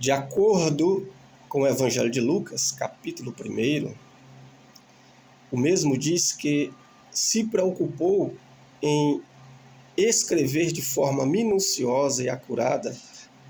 De acordo com o Evangelho de Lucas, capítulo 1, o mesmo diz que se preocupou em escrever de forma minuciosa e acurada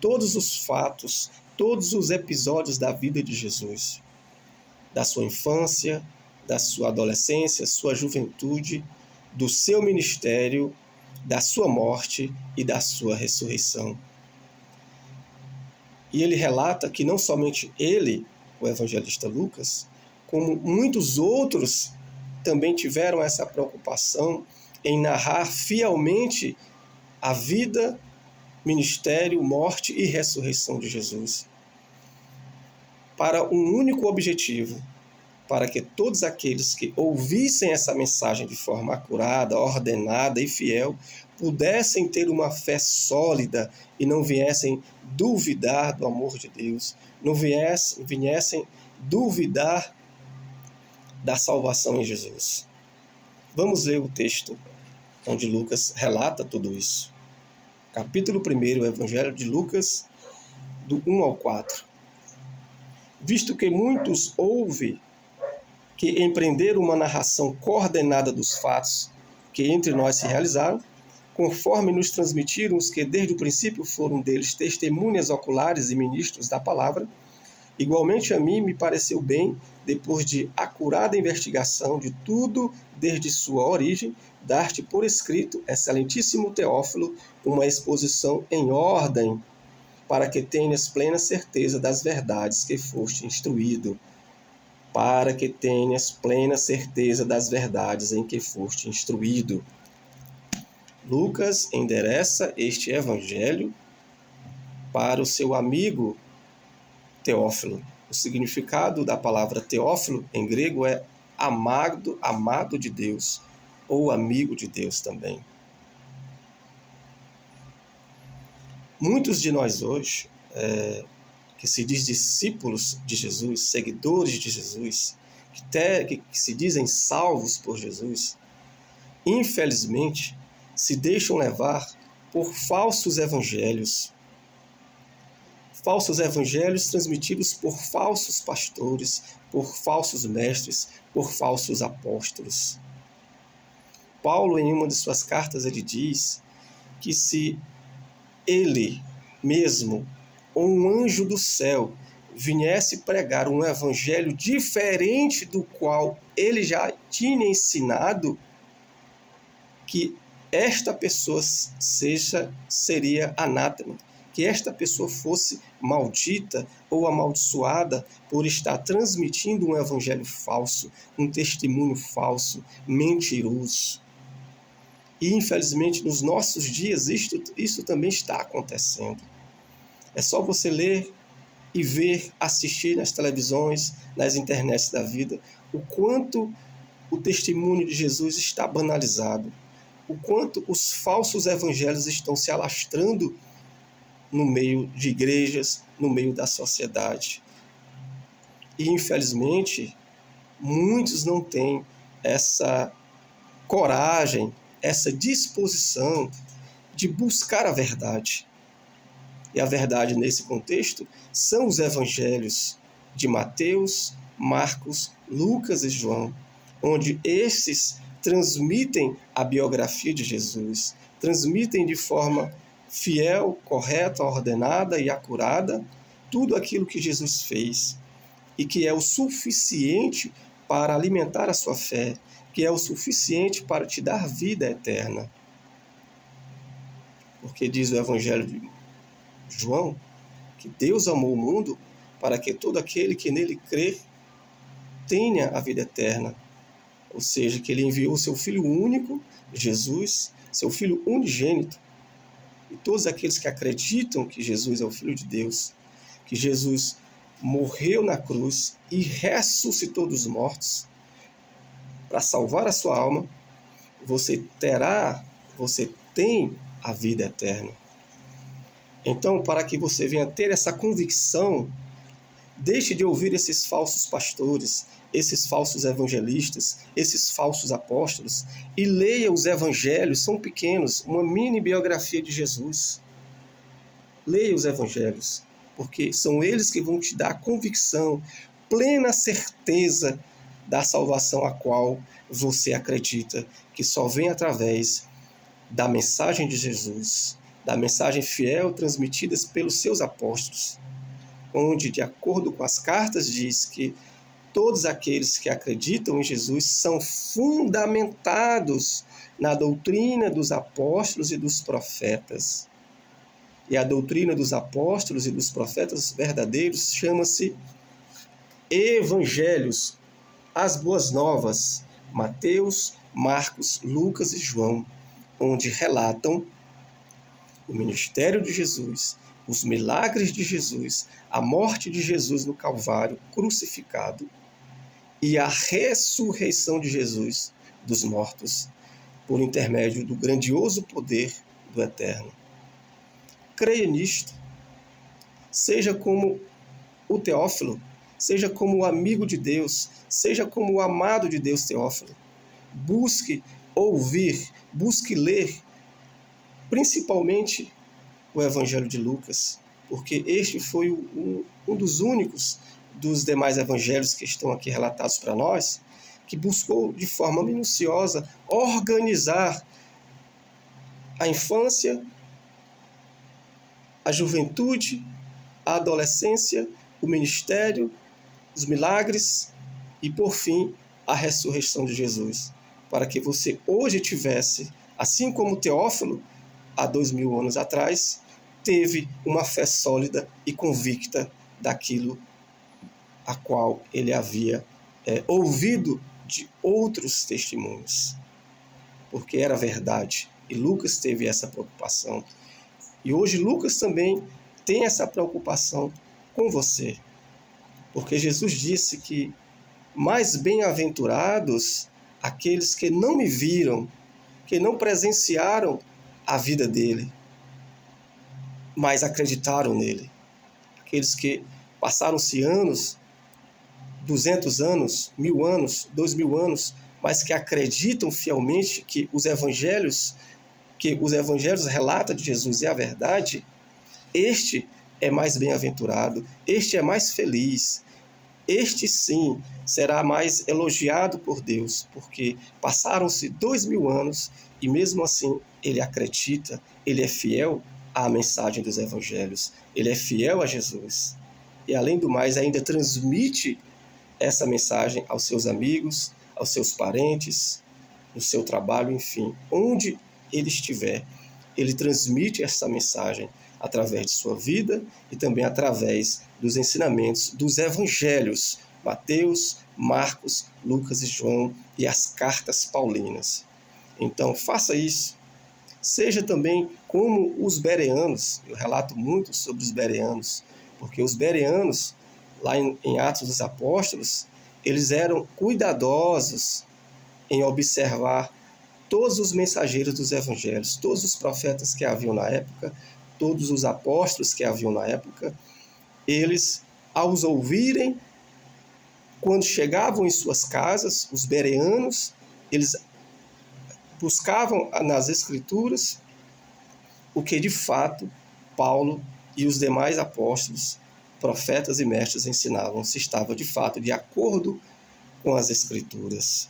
todos os fatos, todos os episódios da vida de Jesus, da sua infância, da sua adolescência, sua juventude, do seu ministério, da sua morte e da sua ressurreição. E ele relata que não somente ele, o evangelista Lucas, como muitos outros também tiveram essa preocupação em narrar fielmente a vida, ministério, morte e ressurreição de Jesus, para um único objetivo: para que todos aqueles que ouvissem essa mensagem de forma acurada, ordenada e fiel, pudessem ter uma fé sólida e não viessem duvidar do amor de Deus, não viessem duvidar da salvação em Jesus. Vamos ler o texto onde Lucas relata tudo isso. Capítulo 1, Evangelho de Lucas, do 1 ao 4. Visto que muitos ouvem que empreenderam uma narração coordenada dos fatos que entre nós se realizaram, conforme nos transmitiram os que desde o princípio foram deles testemunhas oculares e ministros da palavra, igualmente a mim me pareceu bem, depois de acurada investigação de tudo desde sua origem, dar-te por escrito, excelentíssimo Teófilo, uma exposição em ordem, para que tenhas plena certeza das verdades que foste instruído. Para que tenhas plena certeza das verdades em que foste instruído. Lucas endereça este evangelho para o seu amigo Teófilo. O significado da palavra Teófilo em grego é amado de Deus, ou amigo de Deus também. Muitos de nós hoje, que se diz discípulos de Jesus, seguidores de Jesus, que se dizem salvos por Jesus, infelizmente se deixam levar por falsos evangelhos transmitidos por falsos pastores, por falsos mestres, por falsos apóstolos. Paulo, em uma de suas cartas, ele diz que se ele mesmo ou um anjo do céu viesse pregar um evangelho diferente do qual ele já tinha ensinado, que esta pessoa seria anátema, que esta pessoa fosse maldita ou amaldiçoada por estar transmitindo um evangelho falso, um testemunho falso, mentiroso. E, infelizmente, nos nossos dias, isso também está acontecendo. É só você ler e ver, assistir nas televisões, nas internets da vida, o quanto o testemunho de Jesus está banalizado, o quanto os falsos evangelhos estão se alastrando no meio de igrejas, no meio da sociedade. E, infelizmente, muitos não têm essa coragem, essa disposição de buscar a verdade. E a verdade, nesse contexto, são os evangelhos de Mateus, Marcos, Lucas e João, onde esses transmitem a biografia de Jesus, transmitem de forma fiel, correta, ordenada e acurada tudo aquilo que Jesus fez e que é o suficiente para alimentar a sua fé, que é o suficiente para te dar vida eterna. Porque diz o Evangelho de João que Deus amou o mundo para que todo aquele que nele crer tenha a vida eterna. Ou seja, que ele enviou o seu Filho único, Jesus, seu Filho unigênito, e todos aqueles que acreditam que Jesus é o Filho de Deus, que Jesus morreu na cruz e ressuscitou dos mortos para salvar a sua alma, você tem a vida eterna. Então, para que você venha ter essa convicção, deixe de ouvir esses falsos pastores, esses falsos evangelistas, esses falsos apóstolos, e leia os evangelhos, são pequenos, uma mini biografia de Jesus. Leia os evangelhos, porque são eles que vão te dar a convicção, plena certeza da salvação a qual você acredita, que só vem através da mensagem de Jesus, da mensagem fiel transmitida pelos seus apóstolos, onde, de acordo com as cartas, diz que todos aqueles que acreditam em Jesus são fundamentados na doutrina dos apóstolos e dos profetas. E a doutrina dos apóstolos e dos profetas verdadeiros chama-se Evangelhos, as boas novas, Mateus, Marcos, Lucas e João, onde relatam o ministério de Jesus, os milagres de Jesus, a morte de Jesus no Calvário, crucificado, e a ressurreição de Jesus dos mortos, por intermédio do grandioso poder do Eterno. Creia nisto. Seja como o Teófilo, seja como o amigo de Deus, seja como o amado de Deus Teófilo. Busque ouvir, busque ler, principalmente o Evangelho de Lucas, porque este foi um dos únicos dos demais evangelhos que estão aqui relatados para nós, que buscou de forma minuciosa organizar a infância, a juventude, a adolescência, o ministério, os milagres e, por fim, a ressurreição de Jesus, para que você hoje tivesse, assim como Teófilo, há 2000 anos atrás, teve uma fé sólida e convicta daquilo a qual ele havia ouvido de outros testemunhos, porque era verdade. E Lucas teve essa preocupação. E hoje Lucas também tem essa preocupação com você, porque Jesus disse que mais bem-aventurados aqueles que não me viram, que não presenciaram a vida dele, mas acreditaram nele. Aqueles que passaram-se anos, 200 anos, 1000 anos, 2000 anos, mas que acreditam fielmente que os evangelhos relatam de Jesus é a verdade, este é mais bem-aventurado, este é mais feliz, este sim será mais elogiado por Deus, porque passaram-se 2000 anos e mesmo assim ele acredita, ele é fiel à mensagem dos evangelhos, ele é fiel a Jesus. E além do mais ainda transmite essa mensagem aos seus amigos, aos seus parentes, no seu trabalho, enfim, onde ele estiver, ele transmite essa mensagem através de sua vida e também através dos ensinamentos dos evangelhos, Mateus, Marcos, Lucas e João e as cartas paulinas. Então, faça isso. Seja também como os bereanos. Eu relato muito sobre os bereanos, porque os bereanos, lá em Atos dos Apóstolos, eles eram cuidadosos em observar todos os mensageiros dos evangelhos, todos os profetas que haviam na época, todos os apóstolos que haviam na época. Eles, ao os ouvirem, quando chegavam em suas casas, os bereanos, eles buscavam nas Escrituras o que de fato Paulo e os demais apóstolos, profetas e mestres ensinavam, se estava de fato de acordo com as Escrituras.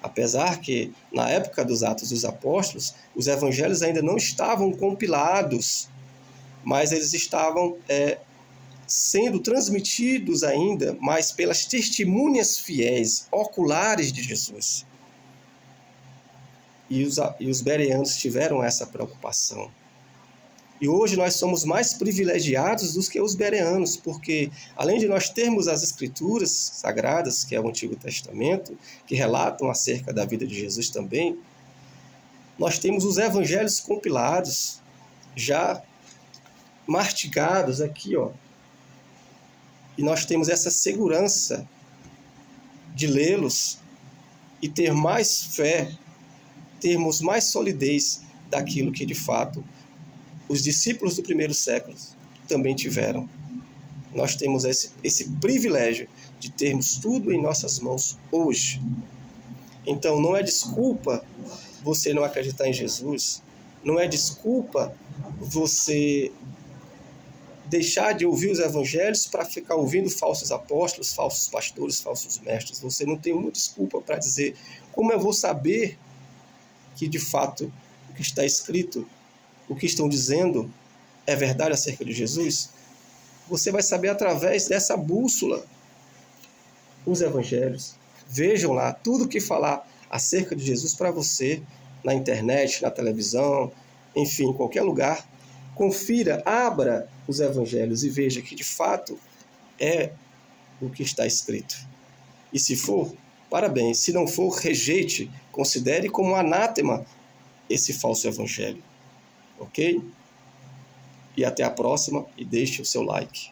Apesar que, na época dos Atos dos Apóstolos, os evangelhos ainda não estavam compilados, mas eles estavam sendo transmitidos ainda, mas pelas testemunhas fiéis, oculares de Jesus. E os bereanos tiveram essa preocupação. E hoje nós somos mais privilegiados do que os bereanos, porque além de nós termos as Escrituras Sagradas, que é o Antigo Testamento, que relatam acerca da vida de Jesus também, nós temos os evangelhos compilados, já mastigados aqui, ó. E nós temos essa segurança de lê-los e ter mais fé, termos mais solidez daquilo que de fato os discípulos do primeiro século também tiveram. Nós temos esse privilégio de termos tudo em nossas mãos hoje. Então não é desculpa você não acreditar em Jesus, não é desculpa você deixar de ouvir os evangelhos para ficar ouvindo falsos apóstolos, falsos pastores, falsos mestres. Você não tem uma desculpa para dizer como eu vou saber que de fato o que está escrito, o que estão dizendo é verdade acerca de Jesus. Você vai saber através dessa bússola. Os evangelhos, vejam lá tudo que falar acerca de Jesus para você, na internet, na televisão, enfim, em qualquer lugar. Confira, abra os evangelhos e veja que de fato é o que está escrito. E se for, parabéns. Se não for, rejeite, considere como anátema esse falso evangelho. Ok? E até a próxima, e deixe o seu like.